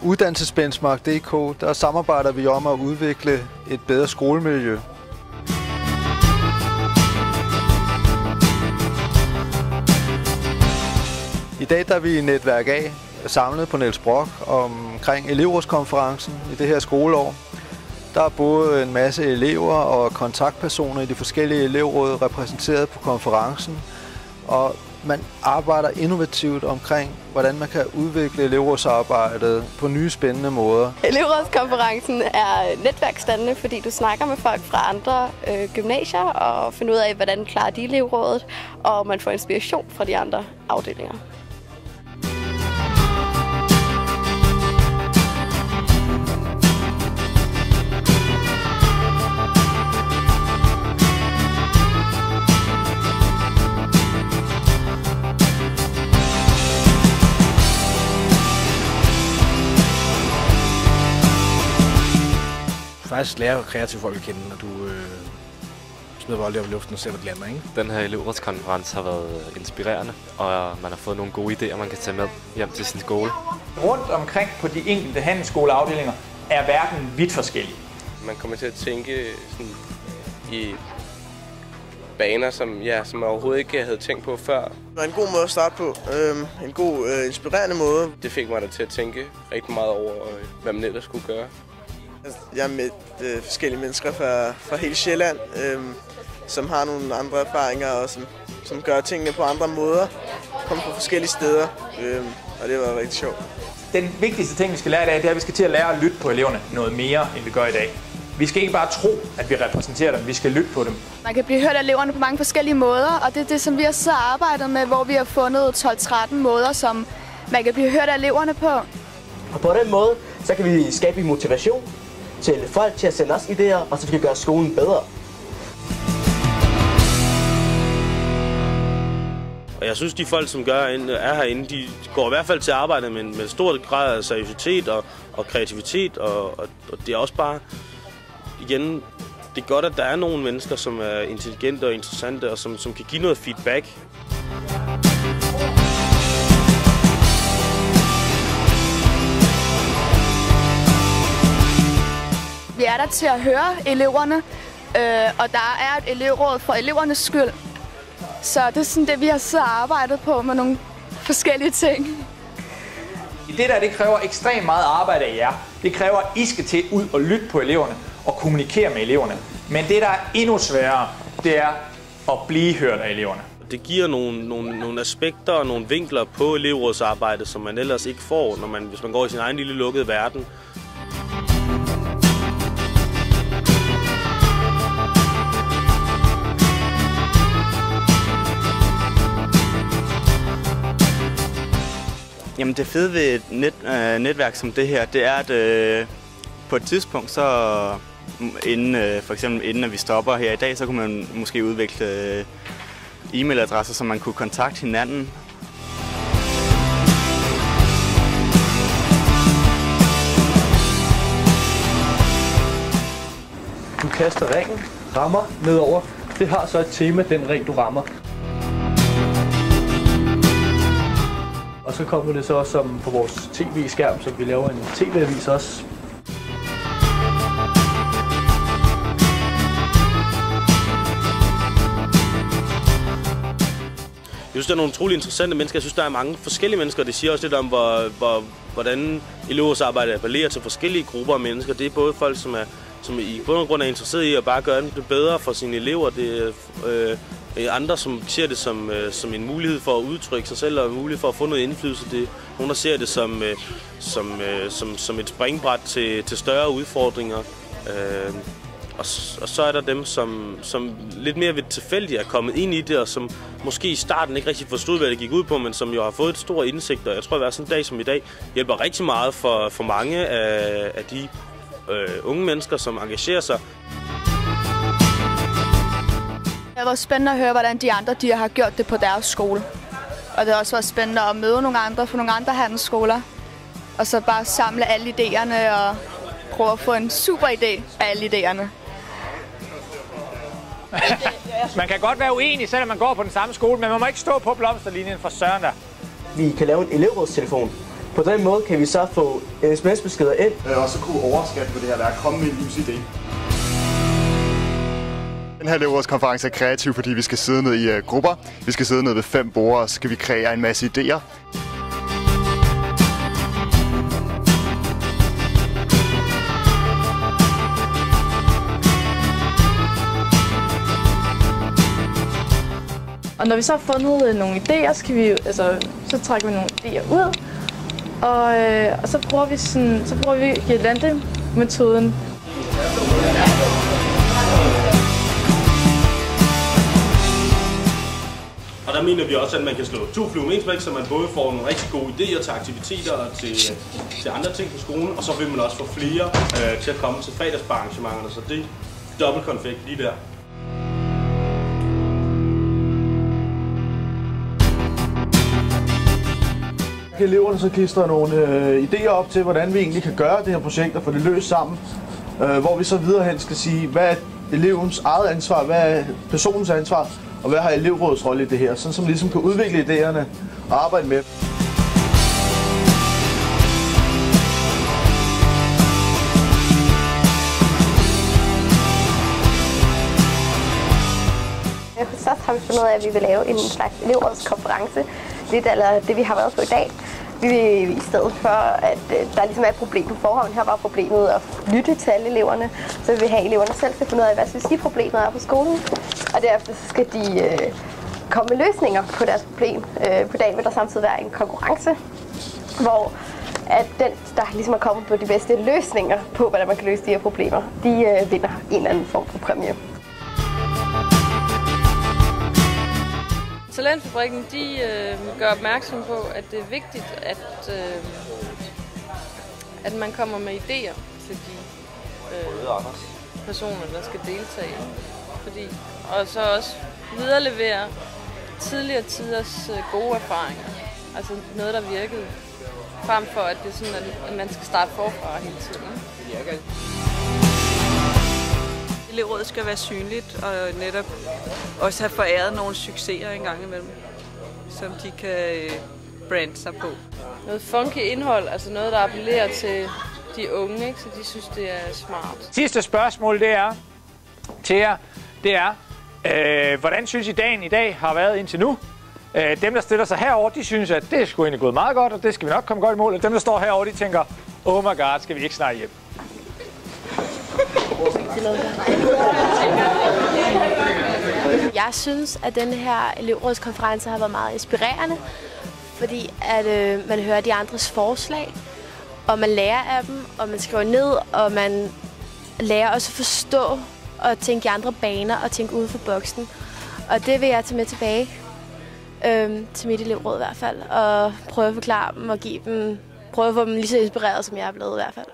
uddannelsesbenchmark.dk, der samarbejder vi om at udvikle et bedre skolemiljø. I dag der er vi i Netværk A samlet på Niels Brock omkring elevrådskonferencen i det her skoleår. Der er både en masse elever og kontaktpersoner i de forskellige elevråd repræsenteret på konferencen, og man arbejder innovativt omkring, hvordan man kan udvikle elevrådsarbejdet på nye spændende måder. Elevrådskonferencen er netværksdannende, fordi du snakker med folk fra andre gymnasier og finder ud af, hvordan klarer de elevrådet, og man får inspiration fra de andre afdelinger. Faktisk lærer kreative folk at kende, når du smider vold op i luften og ser, hvad det lander, ikke? Den her elevrådskonference har været inspirerende, og man har fået nogle gode idéer, man kan tage med hjem til sin skole. Rundt omkring på de enkelte handelsskoleafdelinger er verden vidt forskellig. Man kommer til at tænke sådan, i baner, som man overhovedet ikke havde tænkt på før. Det var en god måde at starte på. En god, inspirerende måde. Det fik mig da til at tænke rigtig meget over, hvad man ellers skulle gøre. Jeg har mødt forskellige mennesker fra hele Sjælland, som har nogle andre erfaringer og som gør tingene på andre måder. Kommer fra forskellige steder, og det var rigtig sjovt. Den vigtigste ting, vi skal lære i dag, det er, at vi skal til at lære at lytte på eleverne noget mere, end vi gør i dag. Vi skal ikke bare tro, at vi repræsenterer dem, vi skal lytte på dem. Man kan blive hørt af eleverne på mange forskellige måder, og det er det, som vi har så arbejdet med, hvor vi har fundet 12-13 måder, som man kan blive hørt af eleverne på. Og på den måde, så kan vi skabe en motivation til folk til at sende os idéer, og så vi kan gøre skolen bedre. Og jeg synes, de folk, som er herinde, de går i hvert fald til at arbejde med en stor grad af seriøsitet og kreativitet. Og det er også bare, igen, det er godt, at der er nogle mennesker, som er intelligente og interessante, og som kan give noget feedback. Vi er der til at høre eleverne, og der er et elevråd for elevernes skyld. Så det er sådan det, vi har så arbejdet på med nogle forskellige ting. Det kræver ekstremt meget arbejde af jer. Det kræver, at I skal til ud og lytte på eleverne og kommunikere med eleverne. Men det, der er endnu sværere, det er at blive hørt af eleverne. Det giver nogle aspekter og nogle vinkler på elevrådsarbejdet, som man ellers ikke får, hvis man går i sin egen lille lukkede verden. Jamen det fede ved et netværk som det her, det er, at på et tidspunkt, så for eksempel inden vi stopper her i dag, så kunne man måske udvikle e-mailadresser, så man kunne kontakte hinanden. Du kaster ringen, rammer nedover. Det har så et tema, den ring du rammer. Og så kommer det så også som på vores tv-skærm, så vi laver en tv-avis også. Jeg synes, der er nogle utrolig interessante mennesker. Jeg synes, der er mange forskellige mennesker. Det siger også lidt om, hvordan elevrådsarbejdet appellerer til forskellige grupper af mennesker. Det er både folk, som i bund og grund er interesseret i at bare gøre det bedre for sine elever. Det er andre, som ser det som en mulighed for at udtrykke sig selv og en mulighed for at få noget indflydelse. Det er nogle, der ser det som et springbræt til større udfordringer. Og så er der dem, som lidt mere ved tilfældigt er kommet ind i det, og som måske i starten ikke rigtig forstod, hvad det gik ud på, men som jo har fået et stort indsigt. Og jeg tror, at sådan en dag som i dag hjælper rigtig meget for mange af de unge mennesker, som engagerer sig. Det har været spændende at høre, hvordan de andre har gjort det på deres skole. Og det har også været spændende at møde nogle andre fra nogle andre handelsskoler. Og så bare samle alle idéerne og prøve at få en super idé af alle idéerne. Man kan godt være uenig, selvom man går på den samme skole, men man må ikke stå på blomsterlinjen for søren der. Vi kan lave en elevrådstelefon, På den måde kan vi så få sms-beskeder ind. Og så kunne overskriften på det her være, komme med en livsidé. Den her elevrådskonference er kreativ, fordi vi skal sidde ned i grupper. Vi skal sidde ned ved 5 borde, og så skal vi kreere en masse idéer. Og når vi så har fundet nogle idéer, så trækker vi nogle idéer ud. Og så bruger vi Girlande-metoden. Og der mener vi også, at man kan slå 2 fluer med 1 smæk, så man både får nogle rigtig gode idéer til aktiviteter og til andre ting på skolen, og så vil man også få flere til at komme til fredagsbarrangementerne, så det er dobbelt konfekt lige der. Eleverne så klister nogle idéer op til, hvordan vi egentlig kan gøre det her projekt og få det løst sammen. Hvor vi så videre hen skal sige, hvad er elevens eget ansvar, hvad er personens ansvar, og hvad har elevrådets rolle i det her, sådan som ligesom kan udvikle idéerne og arbejde med. Så har vi fundet ud af, at vi vil lave en slags elevrådskonference, lidt eller det vi har været på i dag. Vi vil i stedet for, at der ligesom er et problem på forhånd, her var problemet at lytte til alle eleverne, så vil vi have eleverne selv til at finde ud af, hvad synes de problemet er på skolen, og derefter så skal de komme med løsninger på deres problem. På dagen vil der samtidig være en konkurrence, hvor at den, der ligesom er kommet på de bedste løsninger på, hvordan man kan løse de her problemer, de vinder en eller anden form for præmie. Talentfabrikken gør opmærksom på, at det er vigtigt, at man kommer med idéer til de personer, der skal deltage. Og så også viderelevere tidligere tiders gode erfaringer. Altså noget, der virkede. Frem for, at det er sådan, at man skal starte forfra hele tiden. Elevrådet skal være synligt og netop også have foræret nogle succeser en gang imellem, som de kan brande sig på. Noget funky indhold, altså noget, der appellerer til de unge, ikke? Så de synes, det er smart. Sidste spørgsmål, det er til jer, det er, hvordan synes I dagen i dag har været indtil nu? Dem, der stiller sig herover, de synes, at det er sgu egentlig gået meget godt, og det skal vi nok komme godt i mål. Og dem, der står herover, de tænker, oh my god, skal vi ikke snart hjem? Jeg synes, at denne her elevrådskonference har været meget inspirerende, fordi at man hører de andres forslag, og man lærer af dem, og man skriver ned, og man lærer også at forstå og tænke i andre baner og tænke uden for boksen. Og det vil jeg tage med tilbage til mit elevråd i hvert fald, og prøve at forklare dem og prøve at få dem lige så inspireret, som jeg er blevet i hvert fald.